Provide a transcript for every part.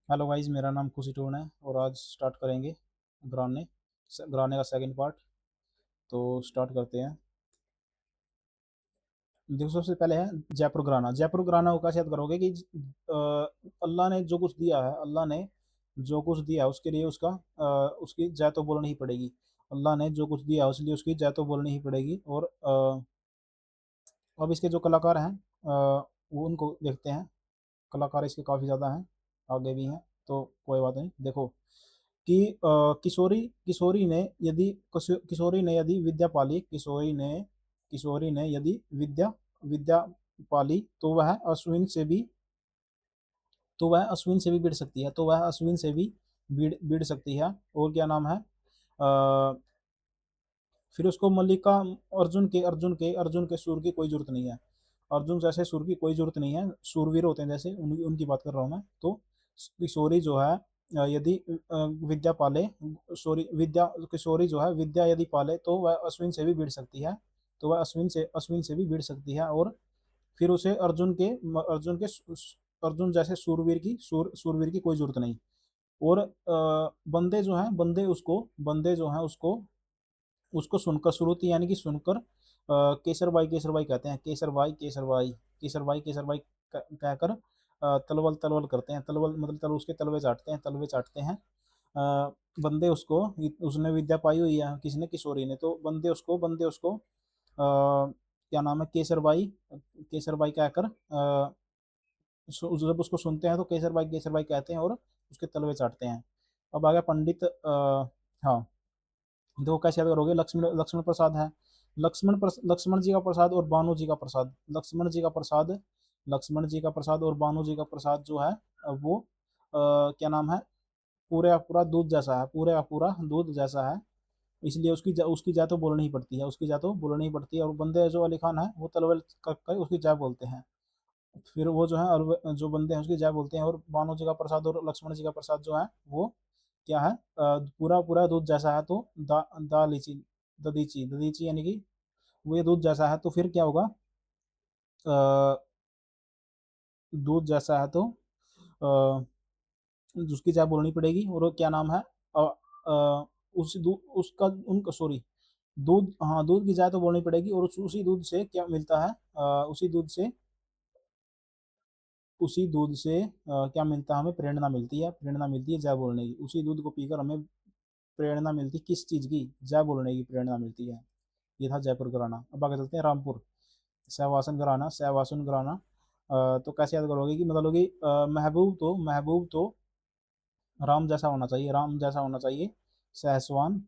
Hello guys, मेरा नाम खुशी टून है और आज स्टार्ट करेंगे घराने घराने का सेकंड पार्ट। तो स्टार्ट करते हैं। देखो, सबसे पहले है जयपुर घराना। जयपुर घराना को कैसे याद करोगे कि अल्लाह ने जो कुछ दिया है, अल्लाह ने जो कुछ दिया है उसके लिए उसकी जय तो बोलनी ही पड़ेगी। अल्लाह ने जो कुछ दिया है उसलिए उसकी जय तो बोलनी ही पड़ेगी। और अब इसके जो कलाकार हैं, वो उनको देखते हैं। कलाकार इसके काफ़ी ज़्यादा हैं, आगे भी हैं। तो कोई बात नहीं। देखो कि किशोरी किशोरी ने यदि किशोरी ने यदि विद्या पाली, किशोरी ने यदि विद्या विद्या पाली तो वह अश्विन से भी भिड़ सकती है। तो वह अश्विन से भी भिड़ भिड़ सकती है। और क्या नाम है, फिर उसको मल्लिका। अर्जुन के सुर की कोई जरूरत नहीं है। अर्जुन जैसे सुर की कोई जरूरत नहीं है। सूरवीर होते हैं जैसे, उनकी बात कर रहा हूँ मैं। तो किशोरी जो है, यदि विद्या पाले, किशोरी जो है विद्या यदि पाले तो वह अश्विन से भी भिड़ सकती है। तो वह अश्विन से भी भिड़ सकती है। और फिर उसे अर्जुन जैसे सूरवीर की कोई जरूरत नहीं। और बंदे जो हैं उसको उसको सुनकर, श्रुति यानी कि सुनकर, केसर भाई कहते हैं। केसर भाई कहकर तलवल तलवल करते हैं। तलवल मतलब उसके तलवे चाटते हैं। बंदे उसको, उसने विद्या पाई हुई है किसने, किशोरी ने। तो बंदे उसको क्या नाम है, केसर भाई कहकर जब उसको सुनते हैं तो केसर भाई कहते हैं और उसके तलवे चाटते हैं। अब आ गया पंडित। हाँ, दो कैसे याद करोगे। लक्ष्मण प्रसाद है। लक्ष्मण जी का प्रसाद और बानू जी का प्रसाद। लक्ष्मण जी का प्रसाद और बानू जी का प्रसाद जो है, वो क्या नाम है, पूरे का पूरा दूध जैसा है। पूरे का पूरा दूध जैसा है। इसलिए उसकी जय तो बोलनी ही पड़ती है। उसकी जय तो बोलनी ही पड़ती है। और बंदे जो अली खान है वो तलवल कर उसकी जय बोलते हैं। फिर वो जो है जो बंदे हैं उसकी जय बोलते हैं। और बानू जी का प्रसाद और लक्ष्मण जी का प्रसाद जो है वो क्या है, पूरा पूरा दूध जैसा है। तो दा लीची ददीची ददीची यानी कि वो ये दूध जैसा है। तो फिर क्या होगा, अ, दूध जैसा है तो उसकी चाय बोलनी पड़ेगी। और वो क्या नाम है, उस दूध उसका उनका सॉरी दूध, हाँ, दूध की चाय तो बोलनी पड़ेगी। और उसी दूध से क्या मिलता है, उसी दूध से क्या मिलता है, हमें प्रेरणा मिलती है। प्रेरणा मिलती है जय बोलने की। उसी दूध को पीकर हमें प्रेरणा मिलती, किस चीज़ की, जय बोलने की प्रेरणा मिलती है। ये था जयपुर घराना। अब आगे चलते हैं रामपुर। सहवासन घराना। तो कैसे याद करोगे कि मतलब कि महबूब तो राम जैसा होना चाहिए। राम जैसा होना चाहिए। सहसवान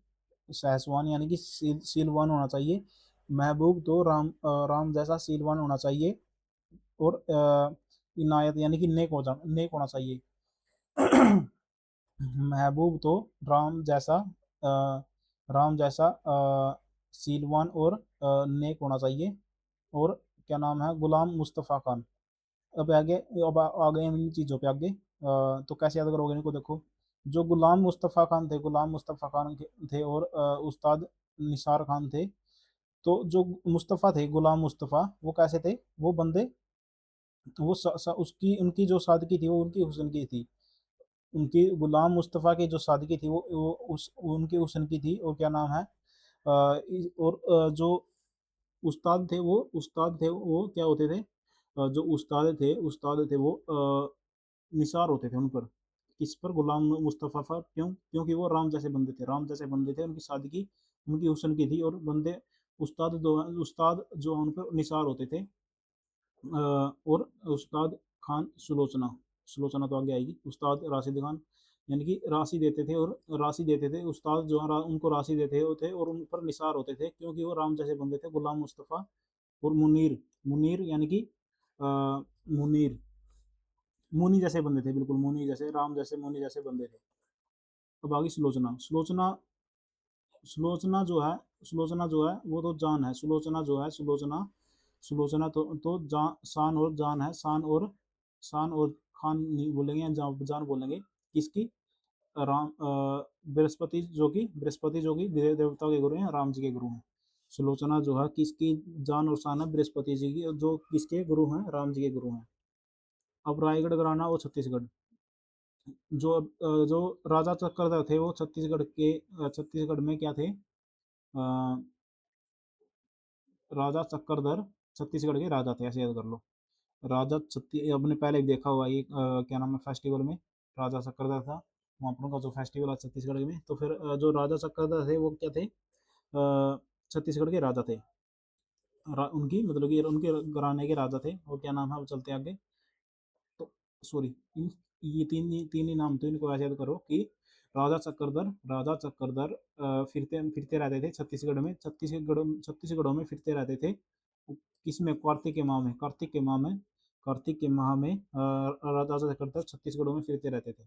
सहसवान यानी कि सीलवान होना चाहिए। महबूब तो राम जैसा सीलवान होना चाहिए। और इनायत यानी कि नेक होना चाहिए। महबूब तो राम जैसा अ, सीलवान और नेक होना चाहिए। और क्या नाम है, गुलाम मुस्तफ़ा खान। अब आगे, आ गए हम इन चीज़ों पे आगे। तो कैसे याद करोगे इनको। देखो, जो गुलाम मुस्तफ़ा खान थे और उस्ताद निसार खान थे। तो जो मुस्तफ़ा थे, गुलाम मुस्तफ़ा, वो कैसे थे, वो बंदे, वो उसकी उनकी जो सादगी थी वो उनकी हुस्न की थी। उनकी गुलाम मुस्तफ़ा की जो सादगी थी वो उस उनकी हुस्न की थी। और क्या नाम है, और जो उस्ताद थे वो क्या होते थे, जो उस्ताद थे वो निसार होते थे उन पर। किस पर, गुलाम मुस्तफ़ा पर। क्यों, क्योंकि वो राम जैसे बंदे थे। उनकी सादगी उनकी हुस्न की थी। और बंदे उस्ताद जो उन पर निसार होते थे। और उस्ताद खान सुलोचना। सुलोचना तो आगे आएगी। उस्ताद राशिद खान यानी कि राशि देते थे। उस्ताद जो है उनको राशि देते थे और उन पर निसार होते थे क्योंकि वो राम जैसे बंदे थे। गुलाम मुस्तफ़ा और मुनीर। मुनीर यानी कि मुनीर, मुनी जैसे बंदे थे। बिल्कुल मुनी जैसे, राम जैसे मुनि जैसे बंदे थे। अब आगे सुलोचना जो है वो तो जान है। सुलोचना तो शान और जान है। शान और खान नहीं बोलेंगे, या जान बोलेंगे। किसकी, बृहस्पति जो कि देवता के गुरु हैं, राम जी के गुरु हैं। सुलोचना जो है किसकी जान और शान है, बृहस्पति जी की, और जो किसके गुरु हैं, राम जी के गुरु हैं। अब रायगढ़ घराना और छत्तीसगढ़। जो राजा चक्रधर थे वो छत्तीसगढ़ में क्या थे? राजा चक्रधर छत्तीसगढ़ के राजा थे, ऐसे याद कर लो। राजा छत्ती आपने पहले भी देखा होगा ये क्या नाम है फेस्टिवल में, राजा चक्रधर था वहाँ पर उनका जो फेस्टिवल है छत्तीसगढ़ में। तो फिर जो राजा चक्रधर थे वो क्या थे? छत्तीसगढ़ के राजा थे। उनकी मतलब कि उनके घराने के राजा थे, और क्या नाम है, वो चलते हैं आगे। तो सॉरी, ये तीन ही नाम थे, इनको ऐसे याद करो कि राजा चक्रधर फिरते फिरते रहते थे छत्तीसगढ़ में, छत्तीसगढ़ों में फिरते रहते थे। किसमें? कार्तिक के माह में राजा चक्रधर छत्तीसगढ़ों में फिरते रहते थे।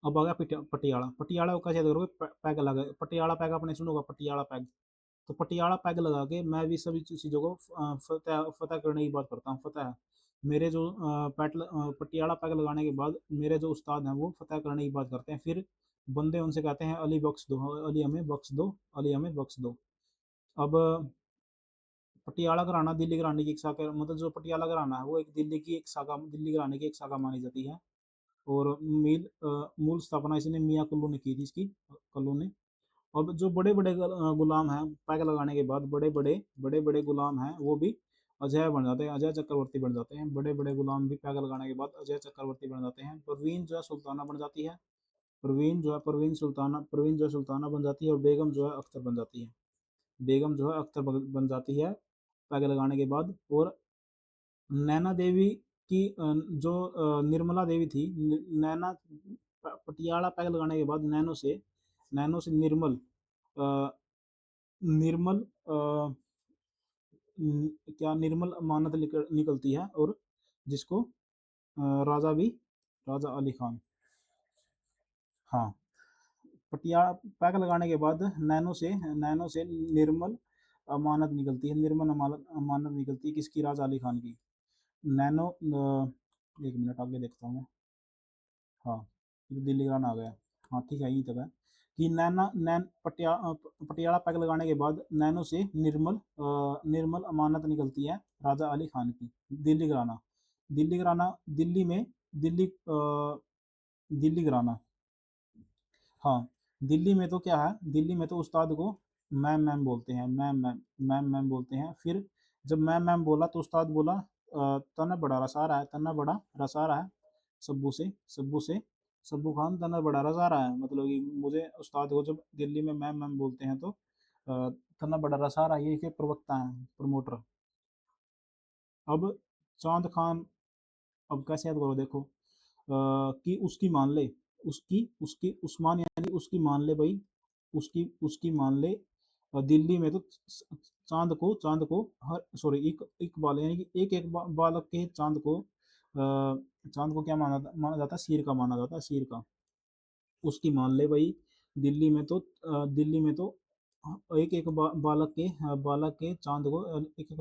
अब आ गया पटियाला। पटियाला को कैसे याद करोगे? पैग लगा, पटियाला पैग आपने सुना होगा, पटियाला पैग। तो पटियाला पैग लगा के मैं भी सभी चीज़ों को फतह फतह करने की बात करता हूँ। फतह मेरे जो पटियाला पैग लगाने के बाद मेरे जो उस्ताद हैं वो फतह करने की बात करते हैं। फिर बंदे उनसे कहते हैं अली बख्श दो, अली हमें बख्श दो, अली हमें बख्श दो। अब पटियाला घराना दिल्ली घराने की एक शाखा, मतलब जो पटियाला घराना है वो एक दिल्ली घराने की एक शाखा मानी जाती है। और मूल स्थापना इसने मियाँ कुल्लू ने की थी, इसकी कुल्लू ने। अब जो बड़े बड़े गुलाम हैं पैग लगाने के बाद, बड़े बड़े गुलाम हैं वो भी अजय बन जाते हैं, अजय चक्रवर्ती बन जाते हैं। बड़े बड़े गुलाम भी पैग लगाने के बाद अजय चक्रवर्ती बन जाते हैं। परवीन जो है सुल्ताना बन जाती है। परवीन जो है सुल्ताना बन जाती है, और बेगम जो है अख्तर बन जाती है। बेगम जो है अख्तर बन जाती है पैग लगाने के बाद। और नैना देवी की जो निर्मला देवी थी, नैना पटियाला पैग लगाने के बाद नैनो से अ, निर्मल क्या निर्मल अमानत निकलती है, और जिसको राजा भी, राजा अली खान। हाँ, पटियाला पैग लगाने के बाद नैनो से निर्मल अमानत निकलती है, निर्मल अमानत निकलती है किसकी? राजा अली खान की। नैनो 1 मिनट आगे देखता हूँ मैं। हाँ, ये दिल्ली गाना आ गया। हाँ ठीक है, यहीं तक है कि पटियाला पैग लगाने के बाद नैनो से निर्मल अमानत निकलती है राजा अली खान की। दिल्ली घराना, दिल्ली घराना, दिल्ली में, दिल्ली दिल्ली घराना। हाँ, दिल्ली में तो क्या है, दिल्ली में तो उस्ताद को मैम मैम बोलते हैं, मैम मैम बोलते हैं। फिर जब मैम मैम बोला तो उस्ताद बोला तना बड़ा रसा रहा है, तना बड़ा रसा रहा है सब्बू से सब्बू खान तना बड़ा रसा रहा है। मतलब कि मुझे उस्ताद को जब दिल्ली में मैम मैम बोलते हैं तो तना बड़ा रसा रहा है, ये के प्रवक्ता हैं, प्रमोटर। अब चांद खान, अब कैसे याद करो देखो, कि उसकी मान ले, उसकी उसकी उस्मान यानी उसकी मान ले भाई, उसकी उसकी मान ले। दिल्ली में तो चांद को हर सॉरी इकबाल यानी कि एक एक बालक के चांद को क्या माना जाता है? सिर का माना जाता है, सिर का। उसकी मान ले भाई। दिल्ली में तो एक एक बालक के चांद को एक एक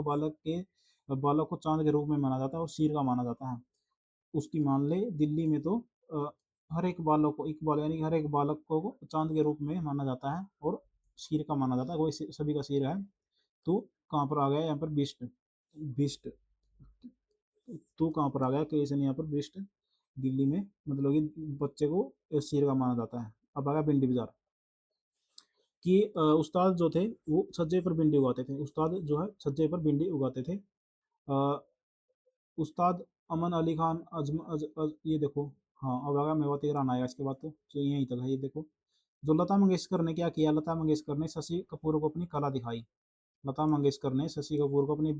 बालक को चांद के रूप में माना जाता है और सिर का माना जाता है। उसकी मान ले, दिल्ली में तो अ, हर एक बालक को इकबाल यानी कि हर एक बालक को चांद के रूप में माना जाता है और सिर का माना जाता है, वही सभी का सिर है। तो कहाँ पर आ गया यहाँ पर? बिस्ट, बिस्ट। तो कहाँ पर आ गया? क्वेश्चन यहाँ पर बिस्ट, दिल्ली में मतलब कि बच्चे को सिर का माना जाता है। अब आ गया भिंडी बाजार कि उस्ताद जो थे वो छज्जे पर भिंडी उगाते थे, उस्ताद जो है छज्जे पर भिंडी उगाते थे। अ, उस्ताद अमन अली खान ये देखो। हाँ, अब आगा मेवाती राना आएगा इसके बाद, तो यहीं तक है ये देखो। जो लता मंगेशकर ने क्या किया? लता मंगेशकर ने शशि कपूर को अपनी कला दिखाई। लता मंगेशकर ने शशि कपूर को अपनी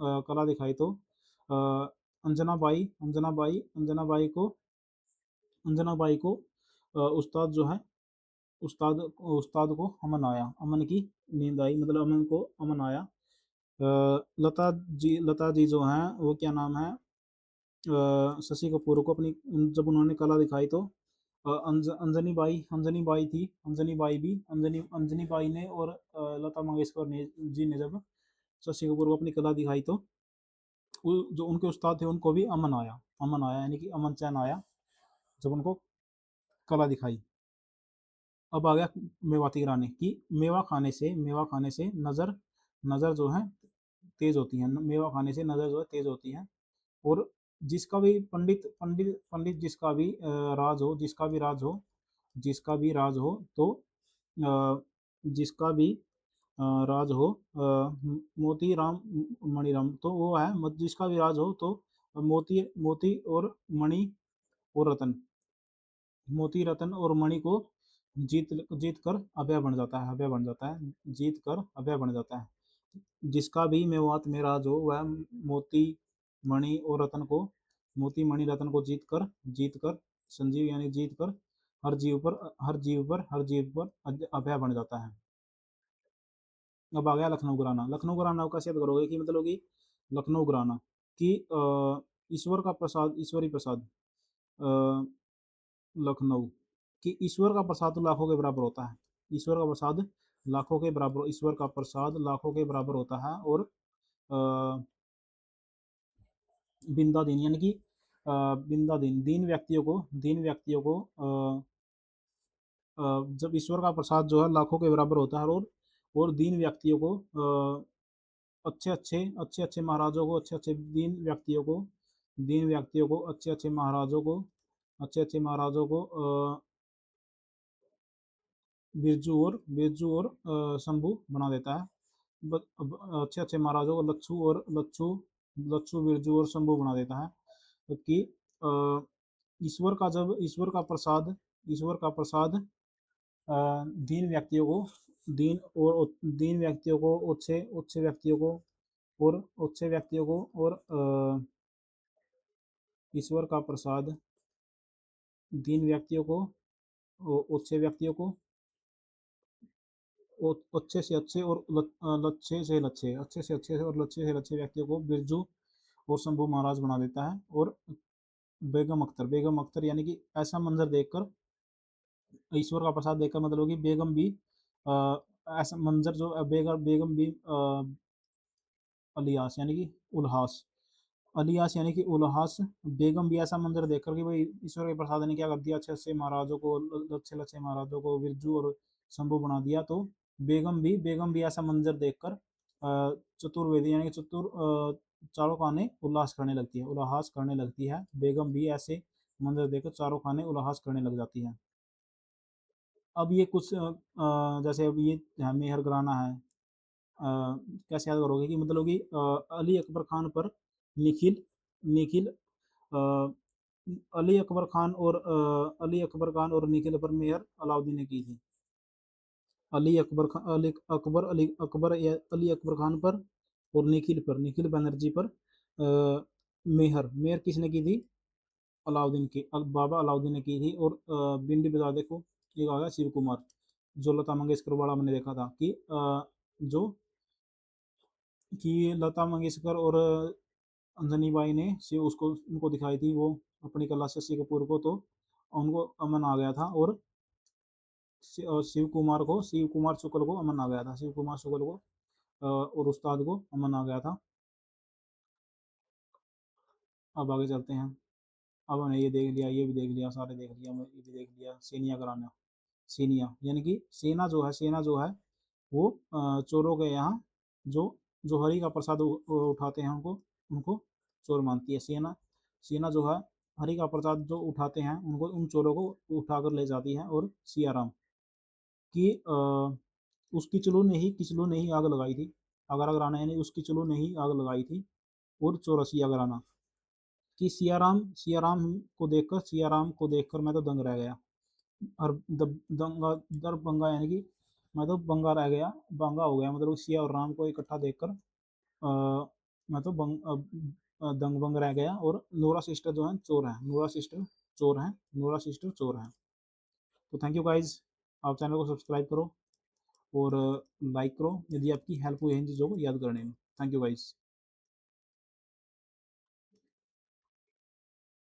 कला दिखाई तो अ, अंजना बाई को उस्ताद जो है, उस्ताद को अमन आया, अमन की नींद आई, मतलब अमन को अमन आया। लता जी जो हैं वो क्या नाम है, शशि कपूर को अपनी जब उन्होंने कला दिखाई तो अंजनी बाई थी, अंजनी बाई ने और लता मंगेशकर ने जी ने जब शशि कपूर को अपनी कला दिखाई तो जो उनके उस्ताद थे उनको भी अमन आया यानी कि अमन चैन आया जब उनको कला दिखाई। अब आ गया मेवाती की रानी की मेवा खाने से नज़र नज़र जो है तेज होती है, मेवा खाने से नज़र जो है तेज होती है। और जिसका भी पंडित पंडित पंडित जिसका भी राज हो, जिसका भी राज हो, जिसका भी राज हो तो जिसका भी राज हो, मोती राम मणिराम, तो वो है जिसका भी राज हो तो मोती मोती और मणि और रतन, मोती रतन और मणि को जीत जीत कर अभय बन जाता है, अभय बन जाता है, जीत कर अभय बन जाता है। जिसका भी मेवात में राज हो वह मोती मणि और रतन को, मोती मणि रतन को जीत कर संजीव यानी जीत कर हर जीव पर अभय बन जाता है। अब आ गया लखनऊ घराना। लखनऊ घराना का कैसे करोगे कि मतलब कि लखनऊ घराना कि ईश्वर का प्रसाद, ईश्वरी प्रसाद, लखनऊ कि ईश्वर का प्रसाद तो लाखों के बराबर होता है, ईश्वर का प्रसाद लाखों के बराबर, ईश्वर का प्रसाद लाखों के बराबर होता है। और बिंदा दिन यानी कि बिंदा दिन, दीन व्यक्तियों को जब ईश्वर का प्रसाद जो है लाखों के बराबर होता है, और दीन व्यक्तियों को अच्छे अच्छे महाराजों को, अच्छे अच्छे दीन व्यक्तियों को अच्छे अच्छे महाराजों को, अच्छे अच्छे महाराजों को बिरजू और शंभू बना देता है। अच्छे अच्छे महाराजों को लच्छू बिरजू और शंभू बना देता है कि ईश्वर का जब ईश्वर का प्रसाद दीन व्यक्तियों को, दीन व्यक्तियों को, अच्छे अच्छे व्यक्तियों को और अच्छे व्यक्तियों को और ईश्वर का प्रसाद दीन व्यक्तियों को, अच्छे व्यक्तियों को, अच्छे से अच्छे और लच्छे से लच्छे, अच्छे से अच्छे और लच्छे से लच्छे व्यक्तियों को बिरजू और शंभू महाराज बना देता है। और बेगम अख्तर यानी कि ऐसा मंजर देखकर, ईश्वर का प्रसाद देखकर मतलब कि बेगम भी ऐसा मंजर जो बेगम भी अलियास यानी कि उल्हास, अलियास यानी कि उल्हास, बेगम भी ऐसा मंजर देखकर कि भाई ईश्वर के प्रसाद ने क्या कर दिया, अच्छे अच्छे महाराजों को, अच्छे अच्छे महाराजों को बिरजू और शंभू बना दिया। तो बेगम भी ऐसा मंजर देखकर चतुर्वेदी यानी कि चारों खाने उल्लास करने लगती है, उल्लास करने लगती है। बेगम भी ऐसे मंजर देखकर चारों खाने उल्लास करने लग जाती है। अब ये कुछ जैसे अब ये मेहर कराना है, कैसे याद करोगे कि मतलब कि अली अकबर खान पर निखिल निखिल अली अकबर खान और निखिल पर मेहर अलाउद्दीन ने की थी। अली अकबर खान पर और निखिल बनर्जी पर मेहर किसने की थी? अलाउद्दीन की, बाबा अलाउद्दीन ने की थी। और भिंडी बजा देखो, एक आ गया शिव कुमार, जो लता मंगेशकर वाला मैंने देखा था कि जो कि लता मंगेशकर और अंजनी बाई ने शिव उसको उनको दिखाई थी वो अपनी कला शशि कपूर को, तो उनको अमन आ गया था। और शिव कुमार शुक्ल को अमन आ गया था, शिव कुमार शुक्ल को और उस्ताद को अमन आ गया था। अब आगे चलते हैं। अब हमने ये देख लिया, ये भी देख लिया, सारे देख लिया, ये भी देख लिया। सेनिया कराना, सेनिया यानी कि सेना जो है वो चोरों के यहाँ जो जो हरि का प्रसाद उठाते हैं उनको उनको चोर मानती है। सेना सेना जो है हरि का प्रसाद जो उठाते हैं उनको, उन चोरों को उठाकर ले जाती है। और सियाराम कि उसकी किचलू ने ही आग लगाई थी, आगरा घराना यानी उसकी चलू ने ही आग लगाई थी। और चौरसिया घराना कि सियाराम को देखकर मैं तो दंग रह गया। और दंगा दर बंगा यानी कि मैं तो बंगा रह गया, बंगा हो गया, मतलब सिया और राम को इकट्ठा देखकर मैं तो दंग बंग रह गया। और नोरा सिस्टर जो है चोर है, नोरा सिस्टर चोर है। तो थैंक यू गाइज, आप चैनल को सब्सक्राइब करो और लाइक करो यदि आपकी हेल्प हुई है इन चीज़ों को याद करने में। Thank you guys.